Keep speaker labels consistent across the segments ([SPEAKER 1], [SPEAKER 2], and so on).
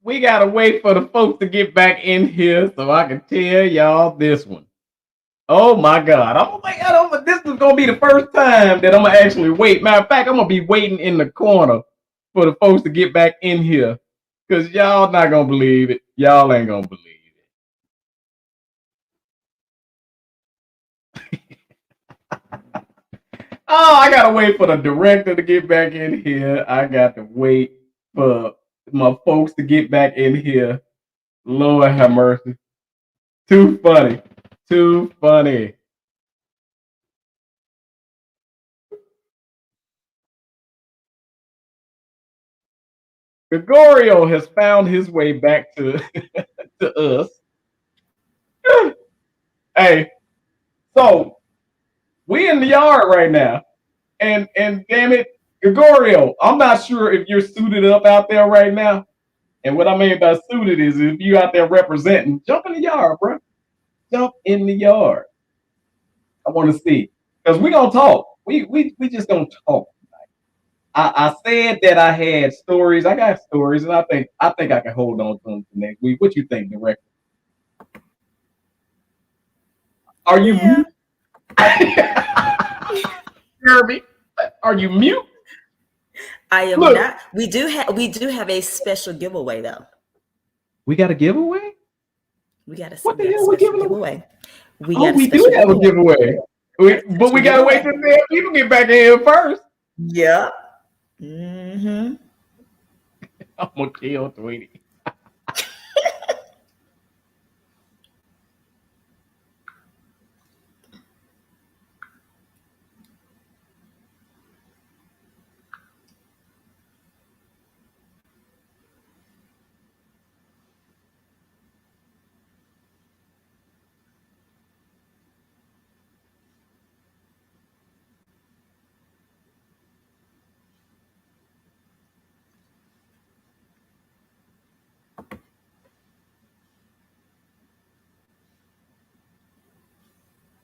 [SPEAKER 1] we gotta wait for the folks to get back in here so I can tell y'all this one. Oh my God! This is gonna be the first time that I'm gonna actually wait. Matter of fact, I'm gonna be waiting in the corner for the folks to get back in here because y'all not gonna believe it. Y'all ain't gonna believe it. Oh, I gotta wait for the director to get back in here. I got to wait for my folks to get back in here. Lord have mercy. Too funny. Too funny. Gregorio has found his way back to to us. Hey, so we in the yard right now, and damn it, Gregorio, I'm not sure if you're suited up out there right now. And what I mean by suited is if you out there representing, jump in the yard, bro. Jump in the yard. I want to see because we gonna talk. We just gonna talk. I said that I had stories. I got stories, and I think I can hold on to them for next week. What you think, director? Are you
[SPEAKER 2] Yeah.
[SPEAKER 1] mute? Kirby, are you mute?
[SPEAKER 2] I am
[SPEAKER 1] Look,
[SPEAKER 2] not. We do have a special giveaway though.
[SPEAKER 1] we got a giveaway.
[SPEAKER 2] We
[SPEAKER 1] What the
[SPEAKER 2] got a
[SPEAKER 1] hell we
[SPEAKER 2] special
[SPEAKER 1] giving away?
[SPEAKER 2] giveaway. We
[SPEAKER 1] Oh,
[SPEAKER 2] got a
[SPEAKER 1] we do
[SPEAKER 2] special
[SPEAKER 1] have a
[SPEAKER 2] giveaway.
[SPEAKER 1] giveaway.
[SPEAKER 2] Got a
[SPEAKER 1] But we
[SPEAKER 2] special
[SPEAKER 1] gotta wait till
[SPEAKER 2] giveaway.
[SPEAKER 1] the damn people get back in here first.
[SPEAKER 2] Yeah. Mm-hmm.
[SPEAKER 1] I'm gonna kill Tweety.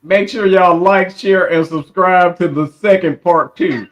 [SPEAKER 1] Make sure y'all like, share, and subscribe to the second part too.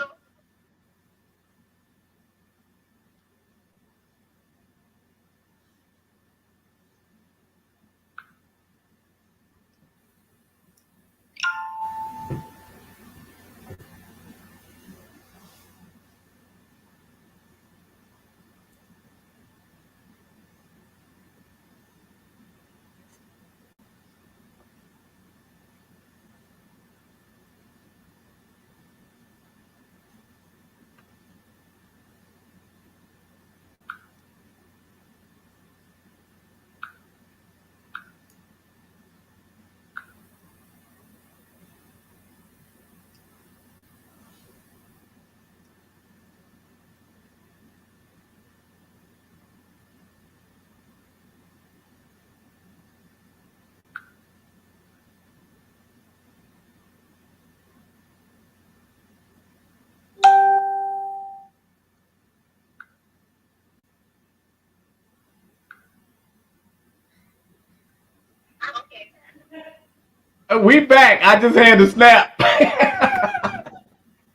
[SPEAKER 1] We back. I just had to snap.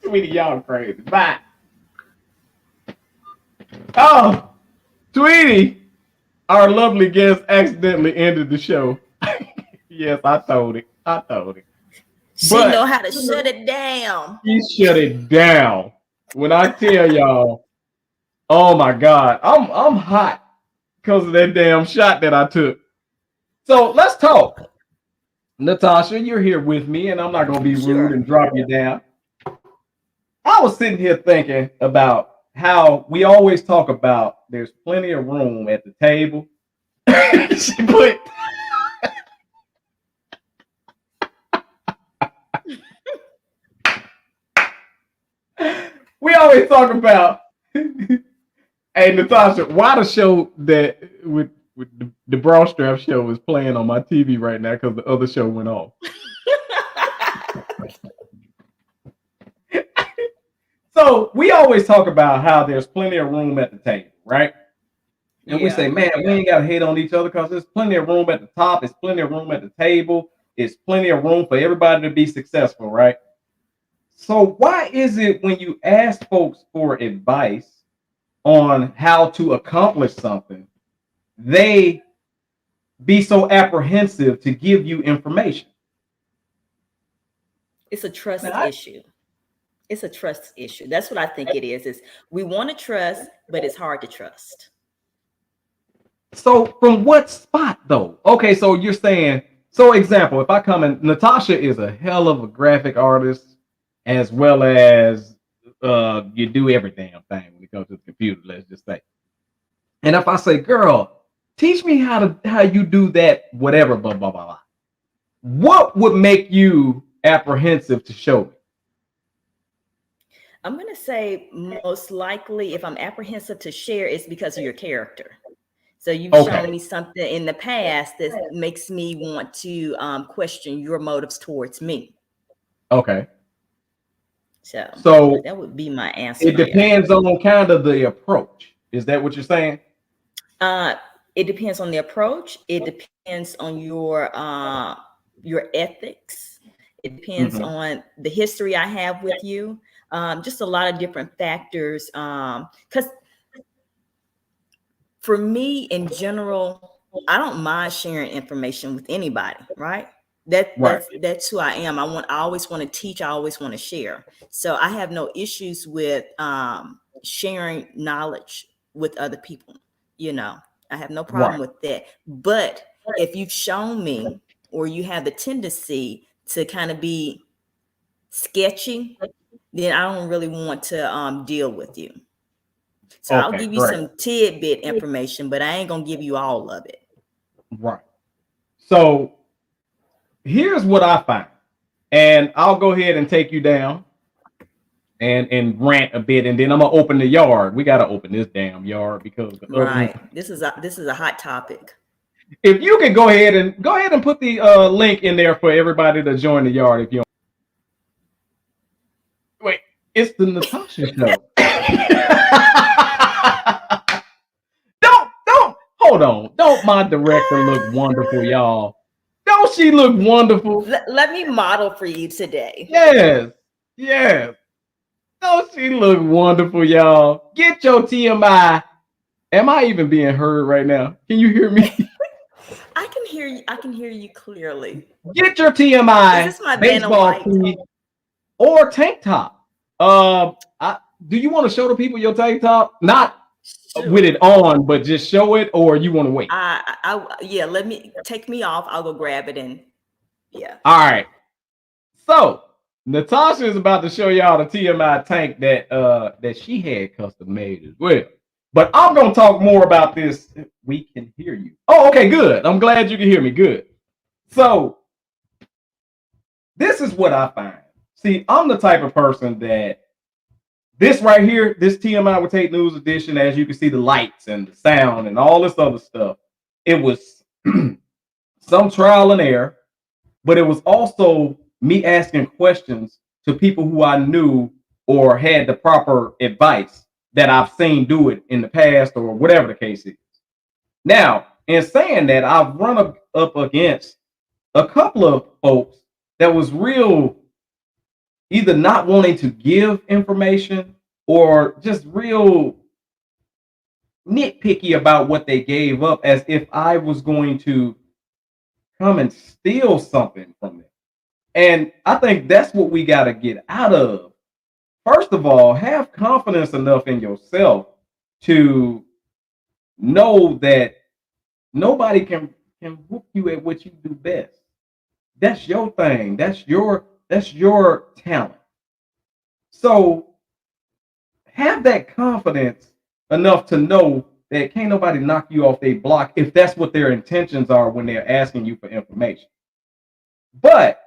[SPEAKER 1] Tweety, y'all crazy. Bye. Oh, Tweety, our lovely guest accidentally ended the show. Yes, I told it. I told it.
[SPEAKER 2] She know
[SPEAKER 1] But
[SPEAKER 2] how to shut it down.
[SPEAKER 1] he shut it down. When I tell y'all, oh my God, I'm hot because of that damn shot that I took. So let's talk. Natasha, you're here with me, and I'm not gonna be rude
[SPEAKER 2] Sure.
[SPEAKER 1] and drop you down. I was sitting here thinking about how we always talk about there's plenty of room at the table. She put we always talk about hey Natasha, why the show that with the bra strap show is playing on my TV right now because the other show went off. So we always talk about how there's plenty of room at the table, right? And we say,
[SPEAKER 2] Yeah.
[SPEAKER 1] man, we ain't got to hate on each other because there's plenty of room at the top. There's plenty of room at the table. It's plenty of room for everybody to be successful, right? So why is it when you ask folks for advice on how to accomplish something, they be so apprehensive to give you information?
[SPEAKER 2] It's a trust
[SPEAKER 1] Now,
[SPEAKER 2] issue. It's a trust issue. That's what I think it is. Is we want to trust, but it's hard to trust.
[SPEAKER 1] so from what spot though? Okay, so you're saying, so example, if I come in, Natasha is a hell of a graphic artist as well as you do every damn thing when it comes to the computer, let's just say. And if I say, girl, teach me how you do that, whatever, blah blah blah blah. What would make you apprehensive to show me?
[SPEAKER 2] I'm going to say most likely if I'm apprehensive to share, it's because of your character. So you've shown
[SPEAKER 1] Okay,
[SPEAKER 2] me something in the past that makes me want to question your motives towards me.
[SPEAKER 1] okay.
[SPEAKER 2] So
[SPEAKER 1] So
[SPEAKER 2] that would be my answer
[SPEAKER 1] it
[SPEAKER 2] there.
[SPEAKER 1] depends on kind of the approach. Is that what you're saying?
[SPEAKER 2] Uh, it depends on the approach. It depends on your ethics. It depends
[SPEAKER 1] Hmm.
[SPEAKER 2] on the history I have with you. Just a lot of different factors. Because for me, in general, I don't mind sharing information with anybody. Right?
[SPEAKER 1] Right.
[SPEAKER 2] That's who I am. I always want to teach. I always want to share. So I have no issues with sharing knowledge with other people. You know, I have no problem
[SPEAKER 1] Right.
[SPEAKER 2] with that. But if you've shown me or you have the tendency to kind of be sketchy, then I don't really want to deal with you. So I'll
[SPEAKER 1] Okay,
[SPEAKER 2] give you
[SPEAKER 1] great.
[SPEAKER 2] some tidbit information, but I ain't gonna give you all of it.
[SPEAKER 1] Right. So here's what I find, and I'll go ahead and take you down and rant a bit, and then I'm gonna open the yard. We gotta open this damn yard because the other one.
[SPEAKER 2] Right. This is a hot topic.
[SPEAKER 1] If you can go ahead and put the link in there for everybody to join the yard. If you wait, it's the Natasha show. Don't hold on. Don't my director look wonderful, y'all? Don't she look wonderful?
[SPEAKER 2] Let me model for you today.
[SPEAKER 1] Yes, yes. Don't she look wonderful, y'all? Get your TMI. Am I even being heard right now? Can you hear me?
[SPEAKER 2] I can hear you. I can hear you clearly.
[SPEAKER 1] Get your
[SPEAKER 2] Is
[SPEAKER 1] TMI
[SPEAKER 2] this my Vanna
[SPEAKER 1] baseball
[SPEAKER 2] White?
[SPEAKER 1] tee or tank top. Do you want to show the people your tank top? Not with
[SPEAKER 2] Sure.
[SPEAKER 1] it on, but just show it, or you want to wait?
[SPEAKER 2] Yeah. Let me take me off. I'll go grab it and yeah.
[SPEAKER 1] All right. So Natasha is about to show y'all the TMI tank that she had custom made as well. But I'm gonna talk more about this. We can hear you. Oh, okay, good. I'm glad you can hear me. Good. So this is what I find. See, I'm the type of person that this right here, this TMI with Tate News Edition, as you can see, the lights and the sound and all this other stuff, it was some trial and error, but it was also me asking questions to people who I knew or had the proper advice that I've seen do it in the past or whatever the case is. Now, in saying that, I've run up against a couple of folks that was real either not wanting to give information or just real nitpicky about what they gave up as if I was going to come and steal something from them. And I think that's what we got to get out of. First of all, have confidence enough in yourself to know that nobody can whoop you at what you do best. That's your thing. That's your talent. So have that confidence enough to know that can't nobody knock you off their block if that's what their intentions are when they're asking you for information. But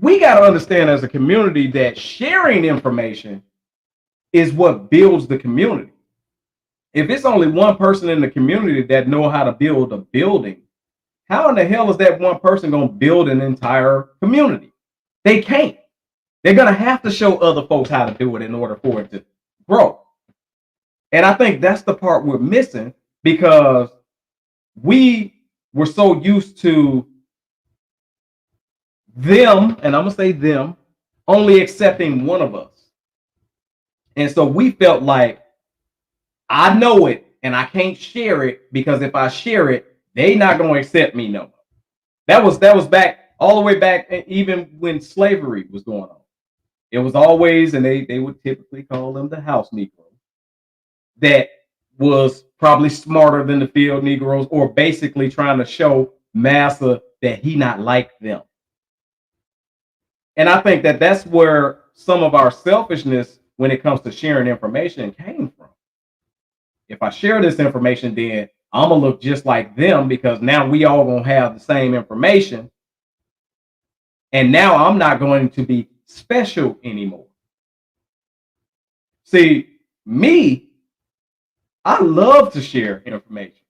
[SPEAKER 1] we got to understand as a community that sharing information is what builds the community. If it's only one person in the community that know how to build a building, how in the hell is that one person going to build an entire community? They can't. They're going to have to show other folks how to do it in order for it to grow. And I think that's the part we're missing because we were so used to them, and I'm going to say them, only accepting one of us. And so we felt like, I know it. and I can't share it because if I share it, they not going to accept me no more. That was back all the way back, even when slavery was going on. It was always, and they would typically call them the house Negroes, that was probably smarter than the field Negroes, or basically trying to show massa that he not like them. And I think that that's where some of our selfishness when it comes to sharing information came from. If I share this information, then I'm gonna look just like them because now we all gonna have the same information. And now I'm not going to be special anymore. See, me, I love to share information.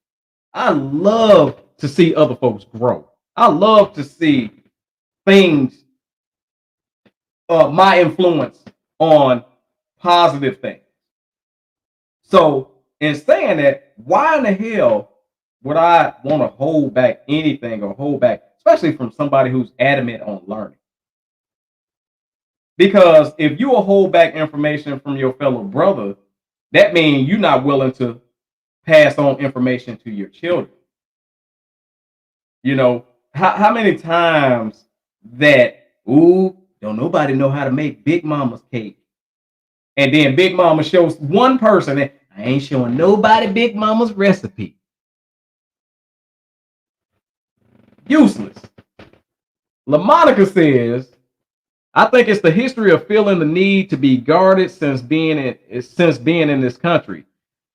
[SPEAKER 1] I love to see other folks grow. I love to see things, my influence on positive things. So, in saying that, why in the hell would I want to hold back anything or hold back, especially from somebody who's adamant on learning? Because if you will hold back information from your fellow brother, that means you're not willing to pass on information to your children. You know, how many times that, ooh, don't nobody know how to make Big Mama's cake. And then Big Mama shows one person, and I ain't showing nobody Big Mama's recipe. Useless. LaMonica says, I think it's the history of feeling the need to be guarded since being in this country.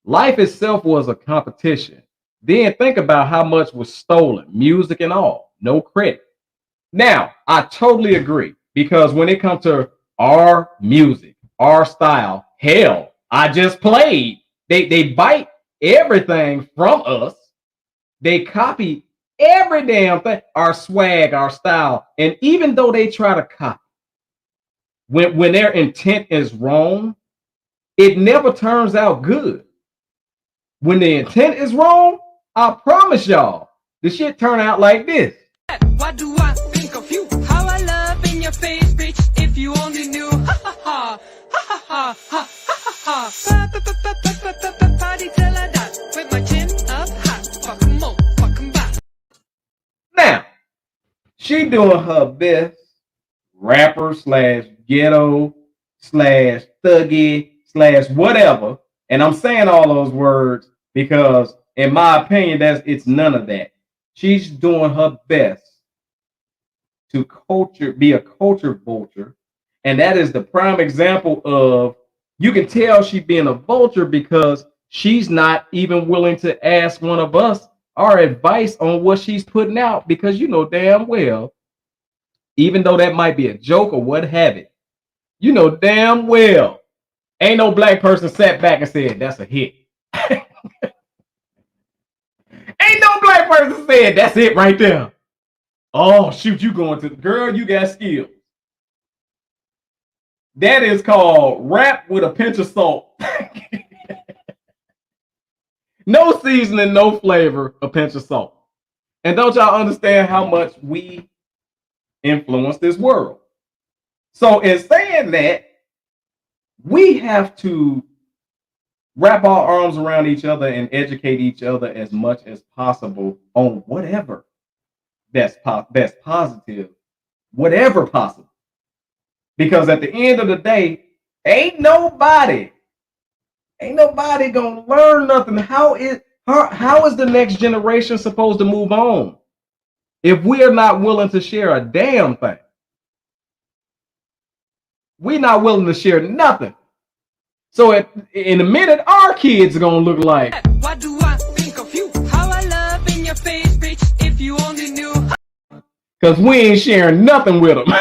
[SPEAKER 1] Life itself was a competition. Then think about how much was stolen, music and all, no credit. Now, I totally agree because when it comes to our music, our style, hell, I just played. They bite everything from us. They copy every damn thing, our swag, our style. And even though they try to copy, when their intent is wrong, it never turns out good. When the intent is wrong, I promise y'all, the shit turn out like this.
[SPEAKER 3] What do I think of you? How I love in your face, bitch. If you only knew. Ha ha ha. Ha ha ha. Ha ha ha. Party till I die. With my chin up high. Fuck 'em up. Fuck 'em back.
[SPEAKER 1] Now, she doing her best rapper slash ghetto slash thuggy slash whatever. And I'm saying all those words because in my opinion, it's none of that. She's doing her best to be a culture vulture. And that is the prime example of, you can tell she being a vulture because she's not even willing to ask one of us our advice on what she's putting out, because you know damn well, even though that might be a joke or what have it, you know damn well, ain't no black person sat back and said, that's a hit. Ain't no black person said, that's it right there. Oh, shoot, you going to the girl, you got skills. That is called rap with a pinch of salt. No seasoning, no flavor, a pinch of salt. And don't y'all understand how much we influence this world? So in saying that, we have to wrap our arms around each other and educate each other as much as possible on whatever that's positive, whatever possible. Because at the end of the day, ain't nobody gonna learn nothing. How is the next generation supposed to move on if we are not willing to share a damn thing? We're not willing to share nothing. So in a minute, our kids are gonna look like.
[SPEAKER 3] What do I think of you? How I love in your face, bitch. If you only knew.
[SPEAKER 1] Because we ain't sharing nothing with them.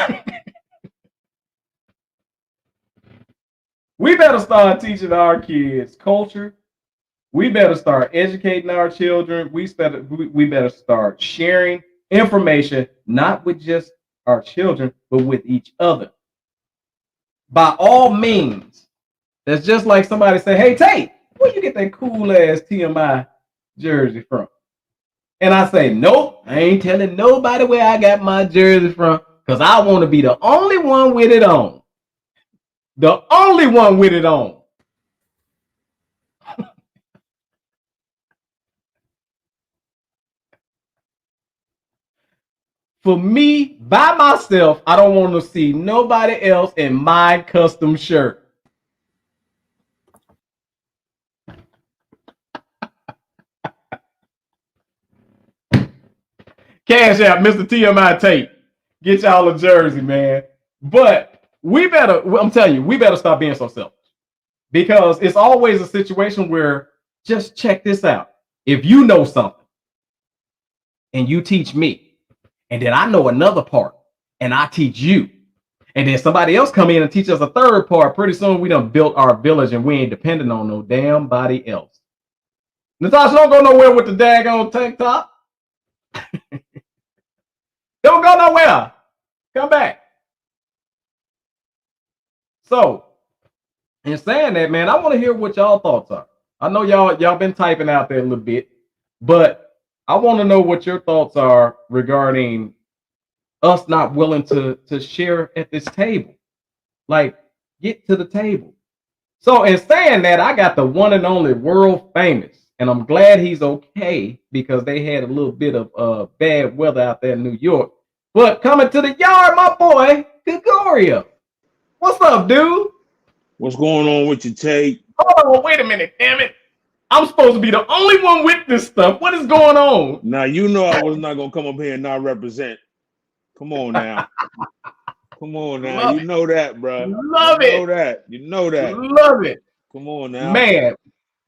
[SPEAKER 1] We better start teaching our kids culture. We better start educating our children. We better start sharing information, not with just our children, but with each other. By all means. That's just like somebody say, hey, Tate, where you get that cool ass TMI jersey from? And I say, nope, I ain't telling nobody where I got my jersey from because I want to be the only one with it on. The only one with it on. For me, by myself, I don't want to see nobody else in my custom shirt. Cash out, Mr. TMI Tate. Get y'all a jersey, man. But I'm telling you, we better stop being so selfish. Because it's always a situation where, just check this out. If you know something and you teach me, and then I know another part and I teach you, and then somebody else come in and teach us a third part, pretty soon we done built our village and we ain't dependent on no damn body else. Natasha, don't go nowhere with the daggone tank top. Don't go nowhere. Come back. So, in saying that, man, I want to hear what y'all thoughts are. I know y'all been typing out there a little bit, but I want to know what your thoughts are regarding us not willing to share at this table. Like, get to the table. So, in saying that, I got the one and only world famous, and I'm glad he's okay because they had a little bit of bad weather out there in New York. But coming to the yard, my boy, Gregorio. What's up, dude?
[SPEAKER 4] What's going on with you, Tate?
[SPEAKER 1] Hold on, wait a minute, damn it. I'm supposed to be the only one with this stuff. What is going on?
[SPEAKER 4] Now, you know I was not going to come up here and not represent. Come on now. Come on now.
[SPEAKER 1] Love
[SPEAKER 4] you
[SPEAKER 1] it.
[SPEAKER 4] know that, bro.
[SPEAKER 1] Love
[SPEAKER 4] you
[SPEAKER 1] it.
[SPEAKER 4] Know that. You know that.
[SPEAKER 1] Love it.
[SPEAKER 4] Come on now.
[SPEAKER 1] Man.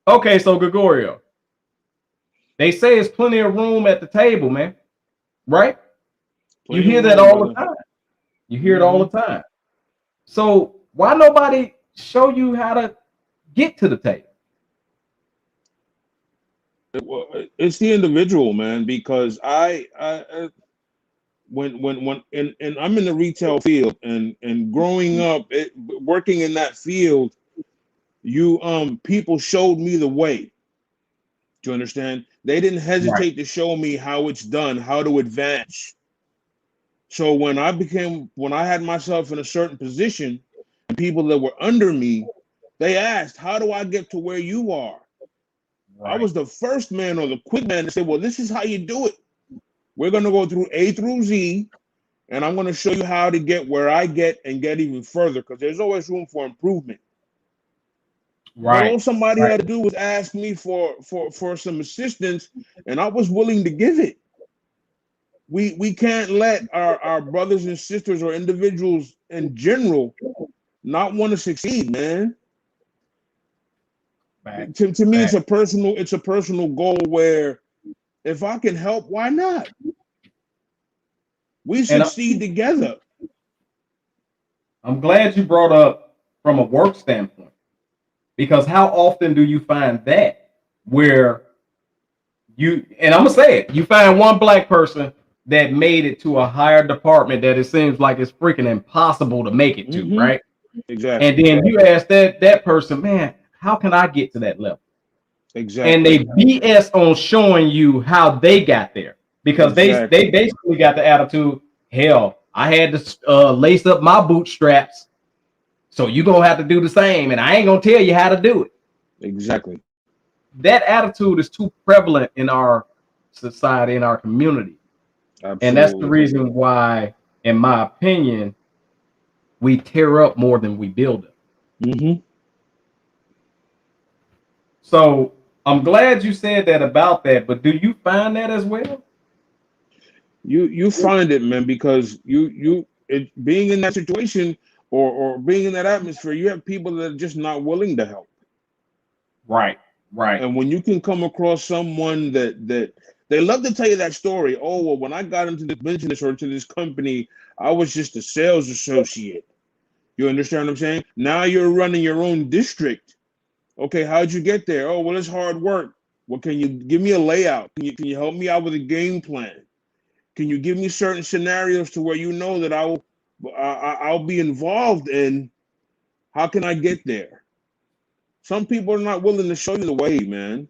[SPEAKER 1] Okay, so Gregorio. They say it's plenty of room at the table, man. Right?
[SPEAKER 4] Plenty
[SPEAKER 1] you hear
[SPEAKER 4] of
[SPEAKER 1] that
[SPEAKER 4] room,
[SPEAKER 1] all
[SPEAKER 4] brother.
[SPEAKER 1] the time. You hear it all the time. So why nobody show you how to get to the table?
[SPEAKER 4] It's the individual, man, because when and I'm in the retail field and growing up working in that field, people showed me the way. Do you understand? They didn't hesitate to show me how it's done, how to advance. So when I had myself in a certain position, and people that were under me, they asked, "How do I get to where you are?" Right. I was the first man or the quick man to say, "Well, this is how you do it. We're going to go through A through Z, and I'm going to show you how to get where I get and get even further, because there's always room for improvement." Right. All somebody had to do was ask me for some assistance, and I was willing to give it. We can't let our brothers and sisters or individuals in general not want to succeed, man. To me, it's a personal goal where if I can help, why not? We succeed together.
[SPEAKER 1] I'm glad you brought up from a work standpoint, because how often do you find that where and I'm gonna say it, you find one black person that made it to a higher department that it seems like it's freaking impossible to make it to, right?
[SPEAKER 4] Exactly.
[SPEAKER 1] And then you ask that person, man, how can I get to that level?
[SPEAKER 4] Exactly.
[SPEAKER 1] And they BS on showing you how they got there, because they basically got the attitude, hell, I had to lace up my bootstraps, so you're gonna have to do the same, and I ain't gonna tell you how to do it.
[SPEAKER 4] Exactly.
[SPEAKER 1] That attitude is too prevalent in our society, in our community. Absolutely. And that's the reason why, in my opinion, we tear up more than we build up.
[SPEAKER 4] Mm-hmm.
[SPEAKER 1] So I'm glad you said that about that, but do you find that as well?
[SPEAKER 4] You find it, man, because being in that situation or being in that atmosphere, you have people that are just not willing to help.
[SPEAKER 1] Right.
[SPEAKER 4] And when you can come across someone that they love to tell you that story. Oh, well, when I got into this business or to this company, I was just a sales associate. You understand what I'm saying? Now you're running your own district. Okay, how'd you get there? Oh, well, it's hard work. Well, can you give me a layout? Can you help me out with a game plan? Can you give me certain scenarios to where you know that I'll be involved in? How can I get there? Some people are not willing to show you the way, man.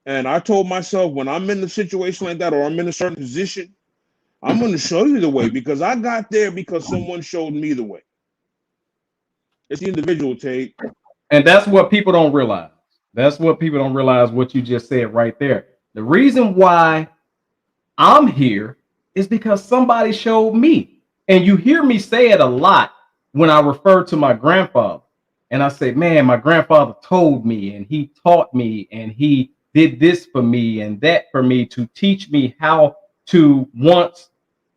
[SPEAKER 4] And I told myself, when I'm in a situation like that or I'm in a certain position, I'm going to show you the way, because I got there because someone showed me the way. It's the individual, Tate.
[SPEAKER 1] And that's what people don't realize. That's what people don't realize, what you just said right there. The reason why I'm here is because somebody showed me. And you hear me say it a lot when I refer to my grandfather. And I say, man, my grandfather told me and he taught me and he did this for me and that for me to teach me how to, once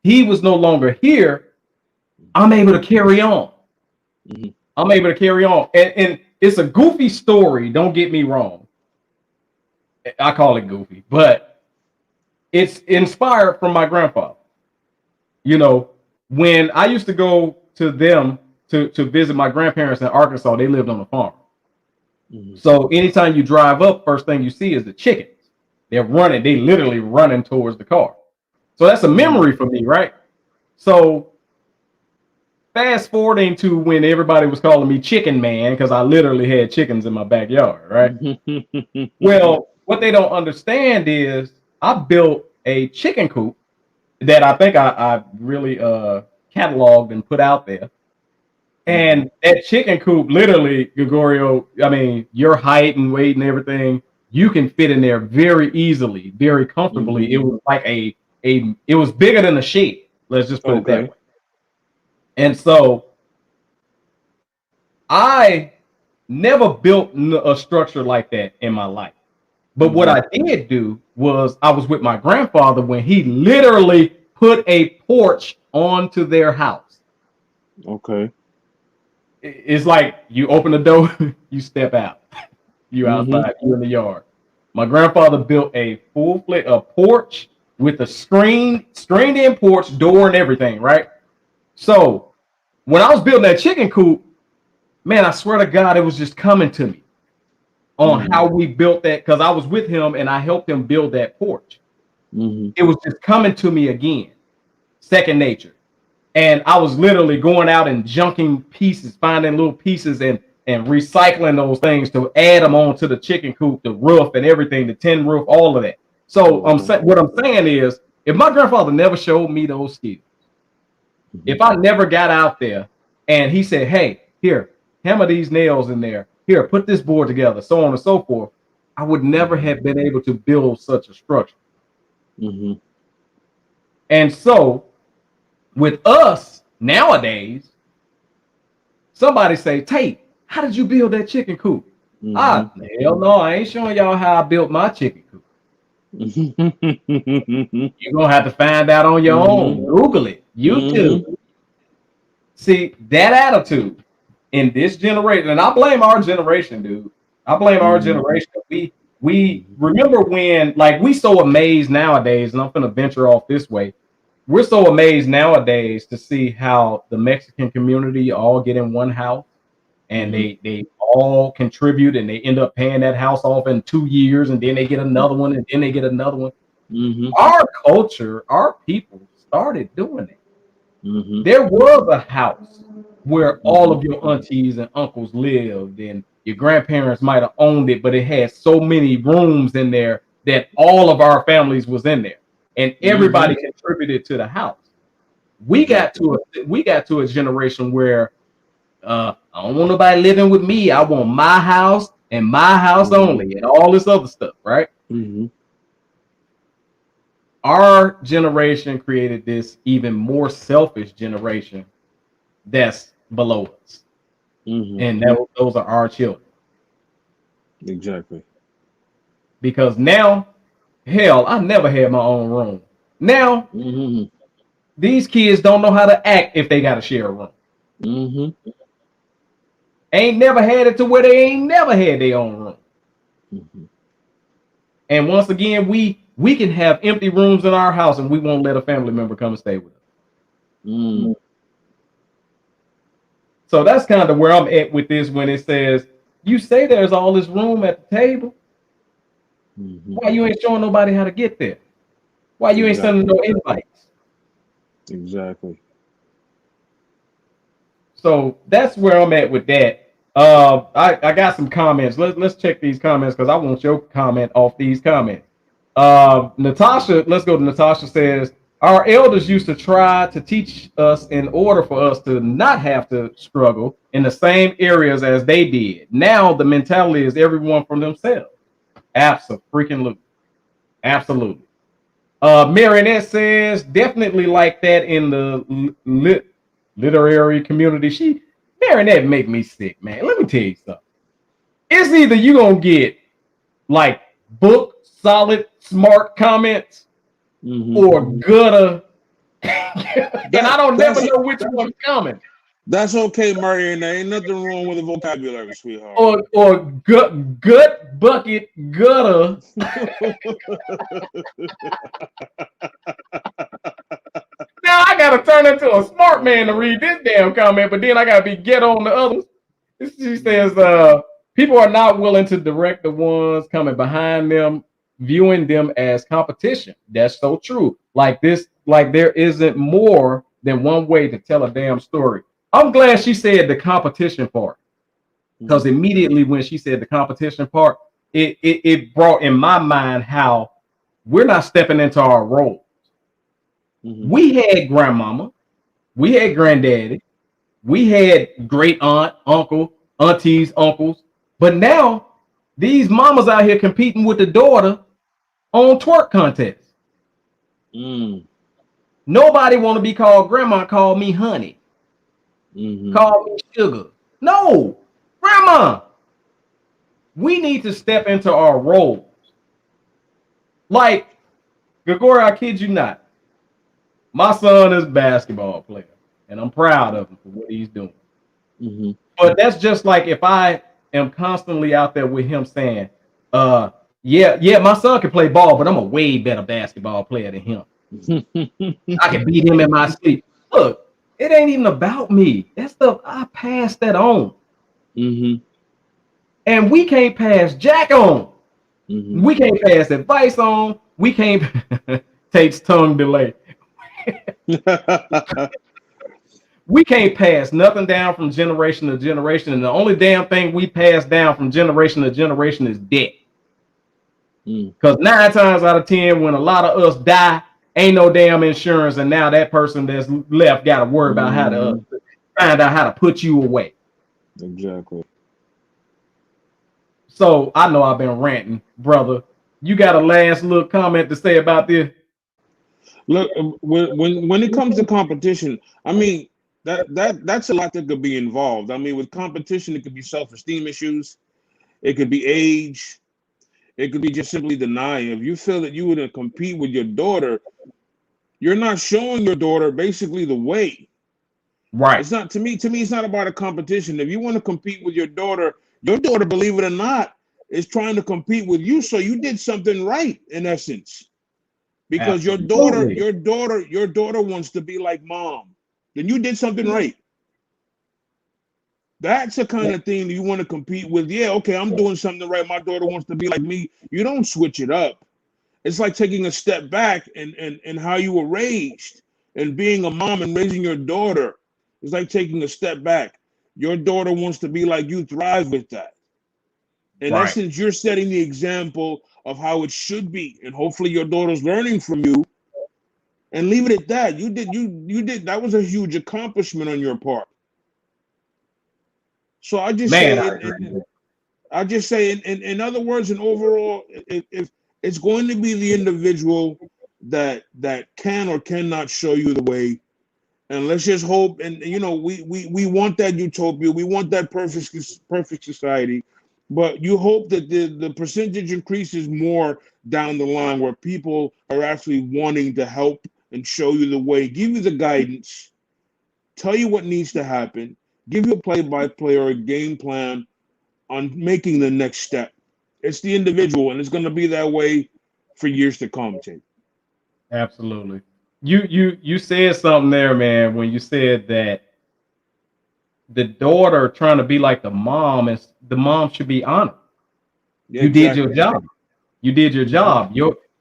[SPEAKER 1] he was no longer here, I'm able to carry on.
[SPEAKER 4] Mhm.
[SPEAKER 1] I'm able to carry on. And it's a goofy story. Don't get me wrong. I call it goofy, but it's inspired from my grandfather. You know, when I used to go to them to visit my grandparents in Arkansas, they lived on a farm.
[SPEAKER 4] Mhm.
[SPEAKER 1] So anytime you drive up, first thing you see is the chickens. They're running, they literally running towards the car. So that's a memory for me, right? So fast forwarding to when everybody was calling me Chicken Man because I literally had chickens in my backyard, right? Well, what they don't understand is I built a chicken coop that I think I really cataloged and put out there. And that chicken coop, literally, Gregorio, I mean, your height and weight and everything, you can fit in there very easily, very comfortably. It was like it was bigger than a shed. Let's just put it that
[SPEAKER 4] Okay.
[SPEAKER 1] way. And so I never built a structure like that in my life. But what I did do was I was with my grandfather when he literally put a porch onto their house.
[SPEAKER 4] Okay.
[SPEAKER 1] It's like you open the door, you step out, you
[SPEAKER 4] Mhm.
[SPEAKER 1] outside, you in the yard. My grandfather built a a porch with a screened in porch, door and everything, right? So when I was building that chicken coop, man, I swear to God, it was just coming to me on how we built that because I was with him and I helped him build that porch. It was just coming to me again, second nature. And I was literally going out and junking pieces, finding little pieces and recycling those things to add them onto the chicken coop, the roof and everything, the tin roof, all of that. So what I'm saying is, if my grandfather never showed me those skills, if I never got out there and he said, hey, here, hammer these nails in there, here, put this board together, so on and so forth, I would never have been able to build such a structure. And so with us nowadays, somebody say, Tate, how did you build that chicken coop? Hell no, I ain't showing y'all how I built my chicken coop. You're gonna have to find out on your own. Google it, YouTube. See, that attitude in this generation, and I blame our generation, dude. I blame our generation. We remember when, like, we so amazed nowadays, and I'm gonna venture off this way. We're so amazed nowadays to see how the Mexican community all get in one house and they all contribute and they end up paying that house off in 2 years and then they get another one and then they get another one. Our culture, our people started doing it. There was a house where all of your aunties and uncles lived and your grandparents might have owned it, but it had so many rooms in there that all of our families was in there and everybody contributed to the house. We got to a generation where I don't want nobody living with me. I want my house and my house only and all this other stuff, right? Our generation created this even more selfish generation that's below us. And those are our children.
[SPEAKER 4] Exactly.
[SPEAKER 1] Because now, hell, I never had my own room. Now, these kids don't know how to act if they got to share a room. Ain't never had it to where they ain't never had their own room. And once again, we can have empty rooms in our house and we won't let a family member come and stay with us. So that's kind of where I'm at with this when it says, you say there's all this room at the table. Why you ain't showing nobody how to get there? Why you ain't sending no invites?
[SPEAKER 4] Exactly.
[SPEAKER 1] So that's where I'm at with that. I got some comments. Let's check these comments because I want your comment off these comments. Natasha, let's go to Natasha says, our elders used to try to teach us in order for us to not have to struggle in the same areas as they did. Now the mentality is everyone from themselves. Absolutely. Marinette says definitely like that in the literary community. Marinette make me sick, man. Let me tell you something. It's either you gonna get like book solid smart comments or gutter, and I don't never know which one's coming.
[SPEAKER 4] That's okay, Marion. There ain't nothing wrong with the vocabulary, sweetheart.
[SPEAKER 1] Or gut bucket gutter. Now I gotta turn into a smart man to read this damn comment, but then I gotta be ghetto on the others. She says, people are not willing to direct the ones coming behind them, viewing them as competition. That's so true. Like there isn't more than one way to tell a damn story. I'm glad she said the competition part, because immediately when she said the competition part, it brought in my mind how we're not stepping into our roles. We had grandmama, we had granddaddy, we had great aunt, uncle, aunties, uncles, but now these mamas out here competing with the daughter on twerk contests. Nobody want to be called grandma. Call me honey. Call me sugar. No, grandma. We need to step into our roles. Like, Gregory, I kid you not. My son is a basketball player, and I'm proud of him for what he's doing. But that's just like if I am constantly out there with him saying, yeah, my son can play ball, but I'm a way better basketball player than him. I can beat him in my sleep. Look, it ain't even about me. That stuff, I pass that on. And we can't pass Jack on. We can't pass advice on. We can't Tate's tongue delay. We can't pass nothing down from generation to generation. And the only damn thing we pass down from generation to generation is debt. Because 9 times out of 10, when a lot of us die, ain't no damn insurance. And now that person that's left got to worry about how to find out how to put you away.
[SPEAKER 4] Exactly.
[SPEAKER 1] So I know I've been ranting, brother. You got a last little comment to say about this?
[SPEAKER 4] Look, when it comes to competition, I mean, that's a lot that could be involved. I mean, with competition, it could be self-esteem issues, it could be age, it could be just simply denying. If you feel that you would compete with your daughter, you're not showing your daughter basically the way.
[SPEAKER 1] Right.
[SPEAKER 4] It's not to me, it's not about a competition. If you want to compete with your daughter, believe it or not, is trying to compete with you. So you did something right in essence. Because
[SPEAKER 1] Absolutely.
[SPEAKER 4] your daughter wants to be like mom. Then you did something right. That's the kind of thing you want to compete with. Yeah, okay, I'm doing something right. My daughter wants to be like me. You don't switch it up. It's like taking a step back and how you were raised and being a mom and raising your daughter. It's like taking a step back. Your daughter wants to be like you. Thrive with that. In essence, you're setting the example of how it should be, and hopefully your daughter's learning from you. And leave it at that. You did. That was a huge accomplishment on your part. So I just say, in other words, and overall, if it's going to be the individual that can or cannot show you the way, and let's just hope. And we want that utopia. We want that perfect society. But you hope that the percentage increases more down the line, where people are actually wanting to help and show you the way, give you the guidance, tell you what needs to happen, give you a play-by-play or a game plan on making the next step. It's the individual, and it's going to be that way for years to come, Tate.
[SPEAKER 1] Absolutely. You said something there, man, when you said that the daughter trying to be like the mom, and the mom should be honored.
[SPEAKER 4] Yeah,
[SPEAKER 1] you did your job. You did your job.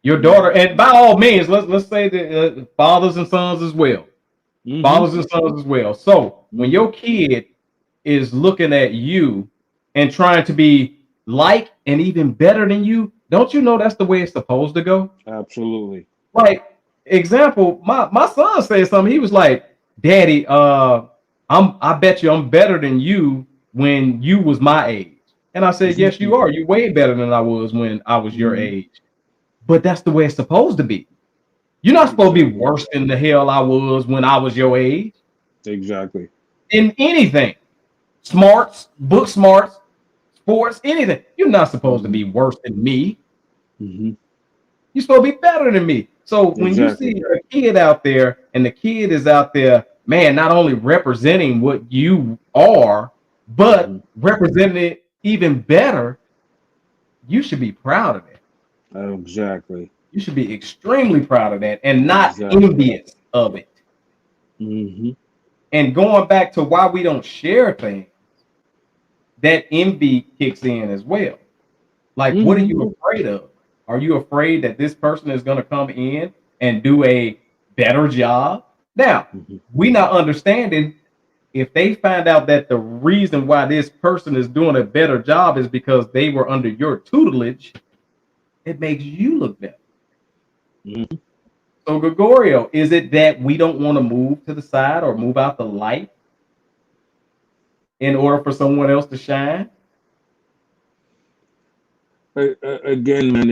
[SPEAKER 1] Your daughter, and by all means, let's say that fathers and sons as well. Fathers and sons as well. So when your kid is looking at you and trying to be like and even better than you, don't you know that's the way it's supposed to go?
[SPEAKER 4] Absolutely.
[SPEAKER 1] Like, example, my son said something. He was like, "Daddy, I bet you I'm better than you when you was my age." And I said, "Yes, you are. You're way better than I was when I was your age." But that's the way it's supposed to be. You're not supposed to be worse than the hell I was when I was your age.
[SPEAKER 4] Exactly.
[SPEAKER 1] In anything, smarts, book smarts, sports, anything. You're not supposed to be worse than me.
[SPEAKER 4] Mm-hmm.
[SPEAKER 1] You're supposed to be better than me. So when you see a kid out there and the kid is out there, man, not only representing what you are, but representing it even better, you should be proud of it.
[SPEAKER 4] Exactly.
[SPEAKER 1] You should be extremely proud of that and not envious of it.
[SPEAKER 4] Mm-hmm.
[SPEAKER 1] And going back to why we don't share things, that envy kicks in as well. Like, what are you afraid of? Are you afraid that this person is going to come in and do a better job? Now, we not understanding if they find out that the reason why this person is doing a better job is because they were under your tutelage, it makes you look better.
[SPEAKER 4] Mm-hmm.
[SPEAKER 1] So, Gregorio, is it that we don't want to move to the side or move out the light in order for someone else to shine?
[SPEAKER 4] Again, man,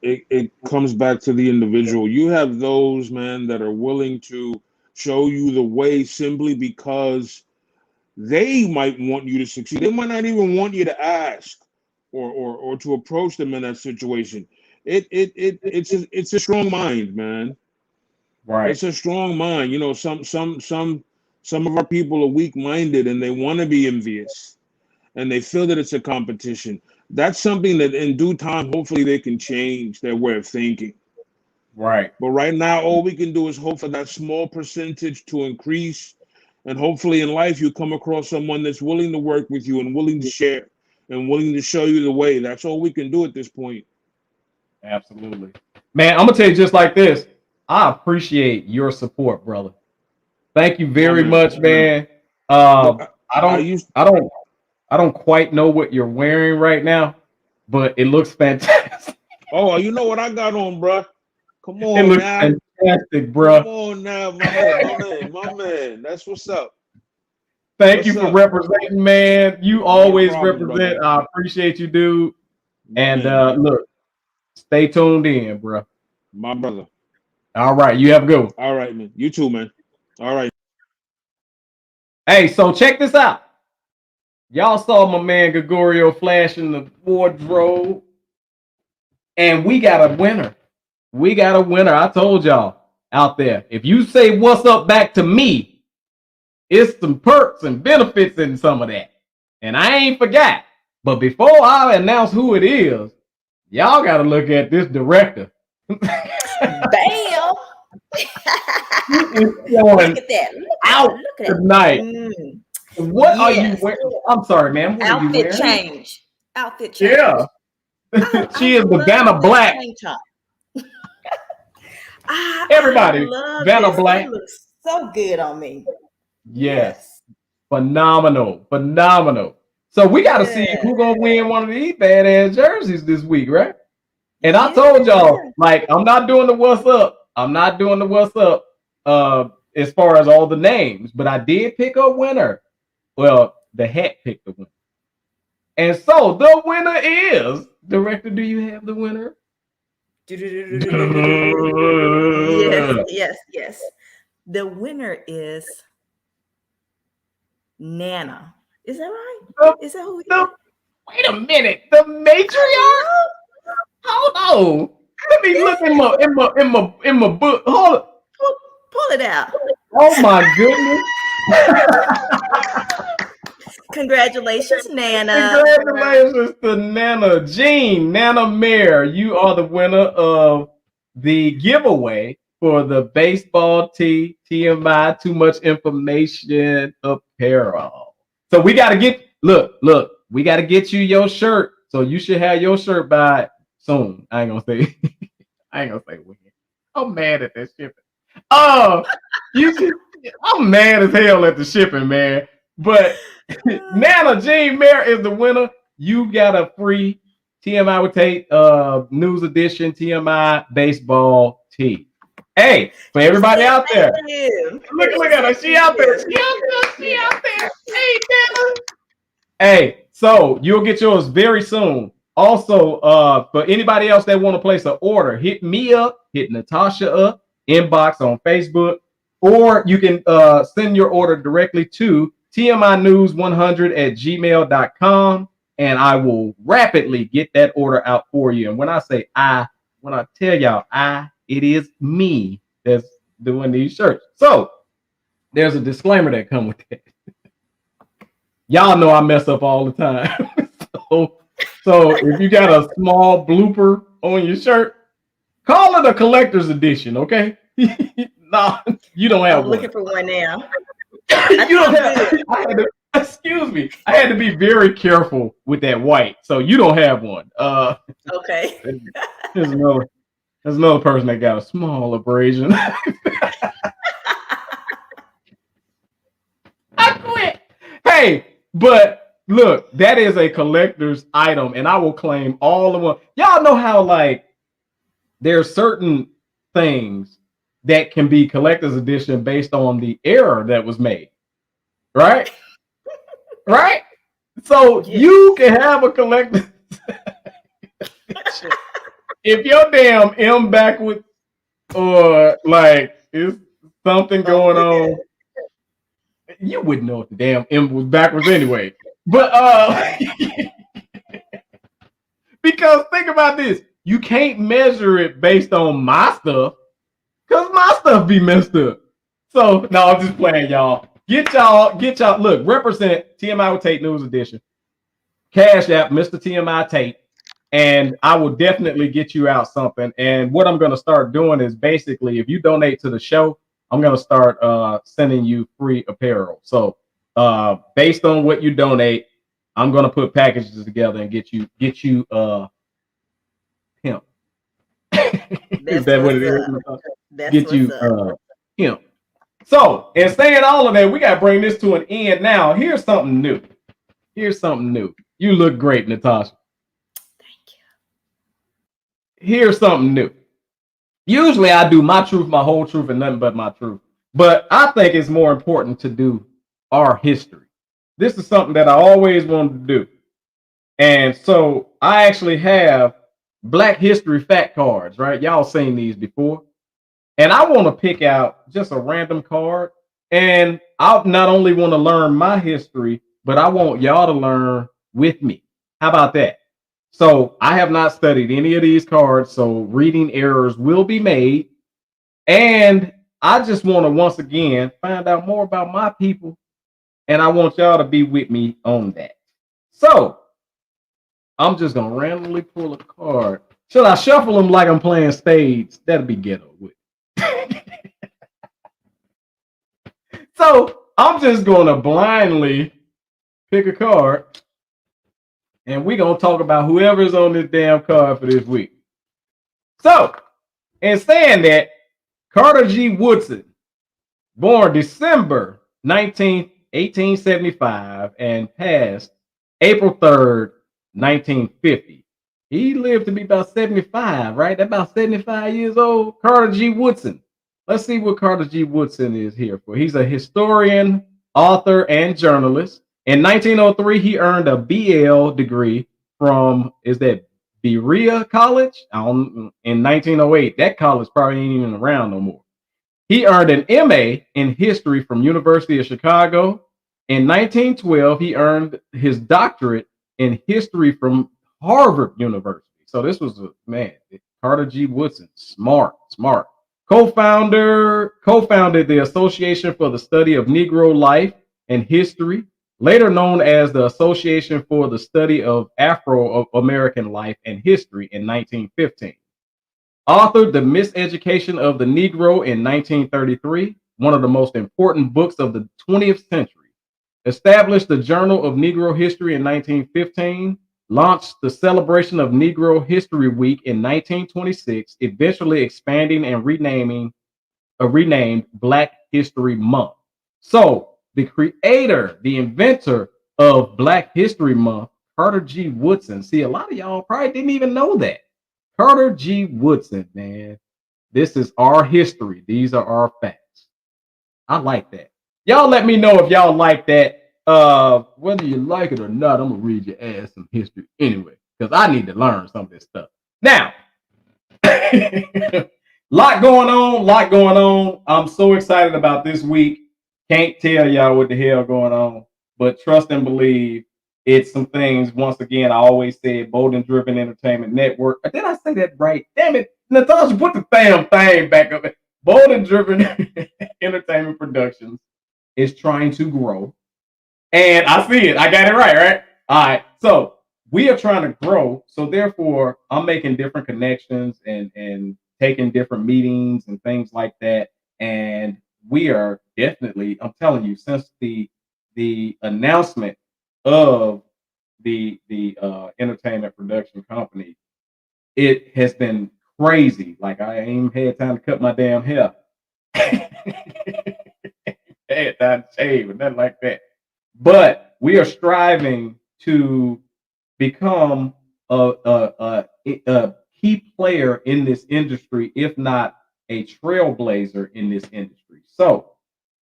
[SPEAKER 4] it comes back to the individual. You have those, man, that are willing to show you the way simply because they might want you to succeed. They might not even want you to ask or to approach them in that situation. It's a strong mind, man.
[SPEAKER 1] Right.
[SPEAKER 4] It's a strong mind. You know, some of our people are weak-minded and they want to be envious and they feel that it's a competition. That's something that in due time, hopefully they can change their way of thinking.
[SPEAKER 1] Right.
[SPEAKER 4] But right now, all we can do is hope for that small percentage to increase. And hopefully in life, you come across someone that's willing to work with you and willing to share and willing to show you the way. That's all we can do at this point.
[SPEAKER 1] Absolutely. Man, I'm going to tell you just like this. I appreciate your support, brother. Thank you very much, man. I don't quite know what you're wearing right now, but it looks fantastic.
[SPEAKER 4] Oh, you know what I got on, bro? Come on,
[SPEAKER 1] it looks
[SPEAKER 4] now.
[SPEAKER 1] Fantastic, bro.
[SPEAKER 4] Come on now, my man. That's what's up.
[SPEAKER 1] Thank you for representing, man. You always represent. Brother. I appreciate you, dude. And look, stay tuned in, bro.
[SPEAKER 4] My brother.
[SPEAKER 1] All right, you have a good one.
[SPEAKER 4] All right, man. You too, man. All right.
[SPEAKER 1] Hey, so check this out. Y'all saw my man Gregorio flash in the wardrobe. And we got a winner. We got a winner. I told y'all out there. If you say what's up back to me, it's some perks and benefits in some of that. And I ain't forgot. But before I announce who it is, y'all got to look at this director.
[SPEAKER 2] Bam!
[SPEAKER 1] Look at that. Out tonight. What are you wearing? I'm sorry, man. What are you wearing?
[SPEAKER 2] Outfit change.
[SPEAKER 1] Yeah. She is the Vanna Black. Everybody, Vanna Black.
[SPEAKER 2] It looks so good on me.
[SPEAKER 1] Yes. Phenomenal. So we got to see who's going to win one of these badass jerseys this week, right? And I told y'all, like, I'm not doing the what's up. As far as all the names, but I did pick a winner. Well, the hat picked the winner. And so the winner is, director, do you have the winner?
[SPEAKER 2] Yes. The winner is Nana. Is that right? Is that who?
[SPEAKER 1] Wait a minute. The matriarch? Hold on. Let me look in my book. Hold on.
[SPEAKER 2] Pull it out.
[SPEAKER 1] Oh my goodness.
[SPEAKER 2] Congratulations, Nana.
[SPEAKER 1] Congratulations to Nana Jean, Nana Mayer. You are the winner of the giveaway for the baseball tee TMI Too Much Information apparel. So we got to get, look, we got to get you your shirt. So you should have your shirt by soon. I ain't gonna say when. I'm mad at that shipping. Oh, I'm mad as hell at the shipping, man. But Nana Jean Mayer is the winner. You got a free TMI with Tate news edition TMI baseball tee. Hey, for everybody out there, look at her. She out there. Hey, Nana. Hey, so you'll get yours very soon. Also, for anybody else that want to place an order, hit me up, hit Natasha up, inbox on Facebook, or you can send your order directly to tminews100@gmail.com, and I will rapidly get that order out for you. And when I say when I tell y'all it is me that's doing these shirts. So there's a disclaimer that comes with that. Y'all know I mess up all the time. So if you got a small blooper on your shirt, call it a collector's edition, okay? No, you don't have
[SPEAKER 2] I'm
[SPEAKER 1] one.
[SPEAKER 2] looking for one now.
[SPEAKER 1] You don't have. Excuse me. I had to be very careful with that white, so you don't have one.
[SPEAKER 2] Okay.
[SPEAKER 1] There's another person that got a small abrasion. I quit. Hey, but look, that is a collector's item, and I will claim all of them. Y'all know how like there's certain things that can be collector's edition based on the error that was made, right? Right? So you can have a collector's edition if your damn M backwards or like is something going on. You wouldn't know if the damn M was backwards anyway. But because think about this, you can't measure it based on my stuff, because my stuff be messed up. So no, I'm just playing, y'all. Get y'all, look, represent TMI with Tate News Edition. Cash App, Mr. TMI Tate. And I will definitely get you out something. And what I'm going to start doing is basically, if you donate to the show, I'm going to start sending you free apparel. So based on what you donate, I'm going to put packages together and get you hemp. Is that what it is? Get you hemp. So, and saying all of that, we got to bring this to an end now. Here's something new. You look great, Natasha. Here's something new. Usually I do my truth, my whole truth, and nothing but my truth. But I think it's more important to do our history. This is something that I always wanted to do. And so I actually have Black History fact cards, right? Y'all seen these before. And I want to pick out just a random card. And I not only want to learn my history, but I want y'all to learn with me. How about that? So I have not studied any of these cards, so reading errors will be made. And I just want to once again find out more about my people, and I want y'all to be with me on that. So I'm just gonna randomly pull a card. Should I shuffle them like I'm playing spades? That'd be ghetto with. So I'm just gonna blindly pick a card. And we're going to talk about whoever's on this damn card for this week. So, in saying that, Carter G. Woodson, born December 19th, 1875, and passed April 3rd, 1950. He lived to be about 75, right? That's about 75 years old. Carter G. Woodson. Let's see what Carter G. Woodson is here for. He's a historian, author, and journalist. In 1903, he earned a BL degree from, Berea College? In 1908, that college probably ain't even around no more. He earned an MA in history from University of Chicago. In 1912, he earned his doctorate in history from Harvard University. So this was Carter G. Woodson, smart. Co-founded the Association for the Study of Negro Life and History, later known as the Association for the Study of Afro-American Life and History in 1915. Authored The Miseducation of the Negro in 1933, one of the most important books of the 20th century. Established the Journal of Negro History in 1915, launched the celebration of Negro History Week in 1926, eventually expanding and renamed Black History Month. So, the creator, the inventor of Black History Month, Carter G. Woodson. See, a lot of y'all probably didn't even know that. Carter G. Woodson, man. This is our history. These are our facts. I like that. Y'all let me know if y'all like that. Whether you like it or not, I'm going to read your ass some history anyway. because I need to learn some of this stuff. Now, lot going on. I'm so excited about this week. Can't tell y'all what the hell going on, but trust and believe it's some things. Once again, I always said Bolden Driven Entertainment Network. Did I say that right? Damn it, Natasha, put the damn thing back up. Bolden Driven Entertainment Productions is trying to grow. And I see it. I got it right? All right. So we are trying to grow. So therefore, I'm making different connections and taking different meetings and things like that. And we are definitely, I'm telling you, since the announcement of the entertainment production company, it has been crazy. Like I ain't had time to cut my damn hair. Had time to shave or nothing like that. But we are striving to become a key player in this industry, if not a trailblazer in this industry. So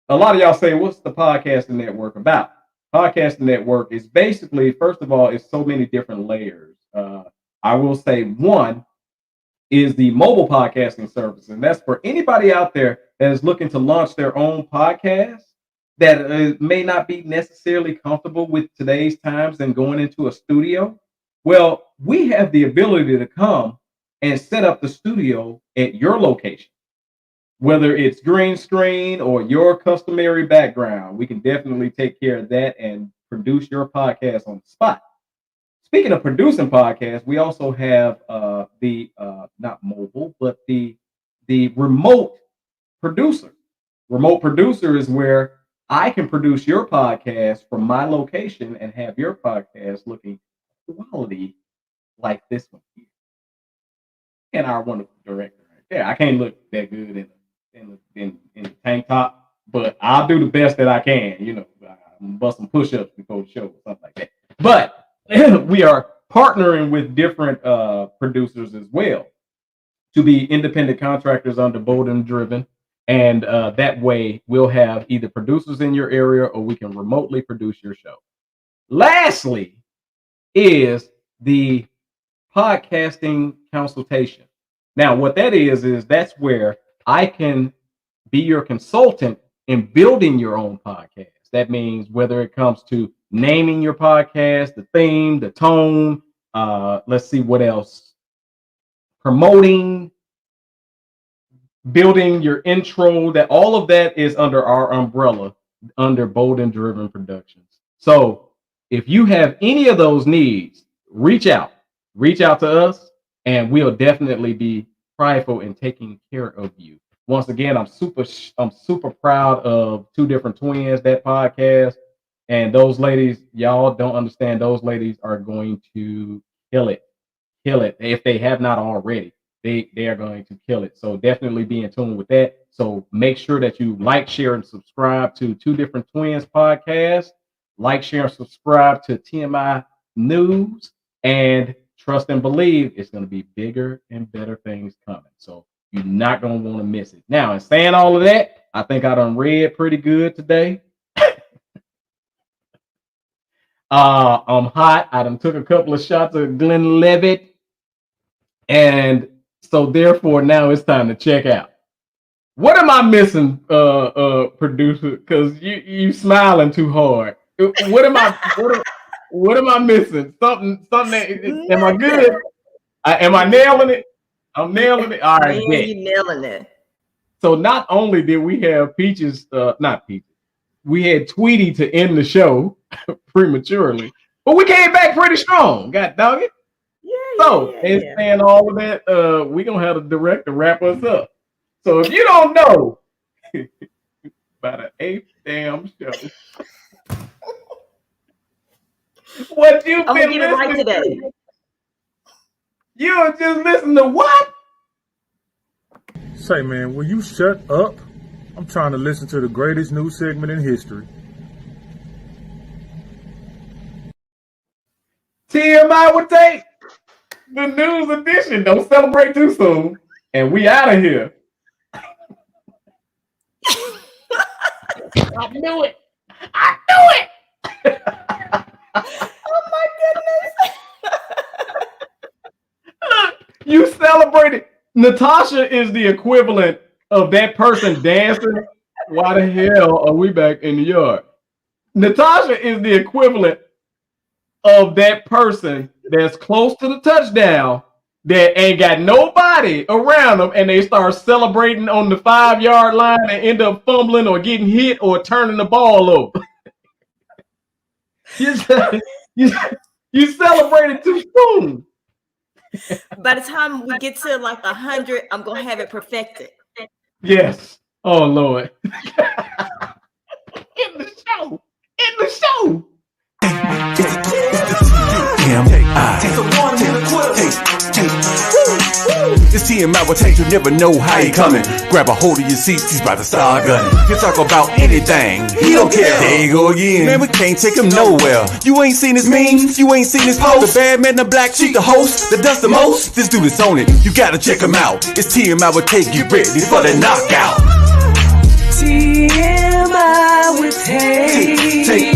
[SPEAKER 1] a lot of y'all say, what's the podcasting network about? Podcasting network is basically, first of all, it's so many different layers. I will say one is the mobile podcasting service, and that's for anybody out there that is looking to launch their own podcast that may not be necessarily comfortable with today's times and going into a studio. Well, we have the ability to come and set up the studio at your location, whether it's green screen or your customary background. We can definitely take care of that and produce your podcast on the spot. Speaking of producing podcasts, we also have the not mobile, but the remote producer. Remote producer is where I can produce your podcast from my location and have your podcast looking quality like this one here. And our wonderful director right there. I can't look that good in the tank top, but I'll do the best that I can. You know, I'm bust some push-ups before the show or something like that. But we are partnering with different producers as well to be independent contractors under Bolden Driven. And that way we'll have either producers in your area or we can remotely produce your show. Lastly is the podcasting consultation. Now, what that is that's where I can be your consultant in building your own podcast. That means whether it comes to naming your podcast, the theme, the tone, let's see what else, promoting, building your intro, that all of that is under our umbrella, under Bolden Driven Productions. So if you have any of those needs, reach out to us, and we'll definitely be prideful in taking care of you. Once again, I'm super proud of Two Different Twins, that podcast. And those ladies, y'all don't understand, those ladies are going to kill it. If they have not already, they are going to kill it. So definitely be in tune with that. So make sure that you like, share, and subscribe to Two Different Twins podcast. Like, share, and subscribe to TMI News. And trust and believe it's going to be bigger and better things coming. So you're not going to want to miss it. Now, in saying all of that, I think I done read pretty good today. I'm hot. I done took a couple of shots of Glenlivet. And so therefore now it's time to check out. What am I missing, producer? Because you smiling too hard. What am I missing? Something that, am I good? Am I nailing it? I'm nailing it. All right,
[SPEAKER 2] man, you nailing it.
[SPEAKER 1] So not only did we have Peaches, not Peaches, we had Tweety to end the show prematurely, but we came back pretty strong. God dog it. Saying all of that, we're gonna have a director wrap us up. So if you don't know about an 8th damn show, what you've been listening right today. You're just listening to what?
[SPEAKER 5] Say, man, will you shut up? I'm trying to listen to the greatest news segment in history.
[SPEAKER 1] TMI with Tate, the news edition. Don't celebrate too soon. And we out of here. I knew it. Oh my goodness. You celebrated. Natasha is the equivalent of that person dancing. Why the hell are we back in the yard? Natasha is the equivalent of that person that's close to the touchdown that ain't got nobody around them, and they start celebrating on the 5-yard line and end up fumbling or getting hit or turning the ball over. You celebrated too soon.
[SPEAKER 2] By the time we get to like 100, I'm gonna have it perfected.
[SPEAKER 1] Yes. Oh Lord. In the show.
[SPEAKER 6] This TMI will take, you never know how he coming. Grab a hold of your seats, he's about to start gunning. He'll talk about anything, he don't care. There you go again. Man, we can't take him nowhere. You ain't seen his memes, you ain't seen his posts. The bad man, the black sheep, the host that does the most. This dude is on it, you gotta check him out. It's TMI will take you ready for the knockout.
[SPEAKER 3] TMI with Tate.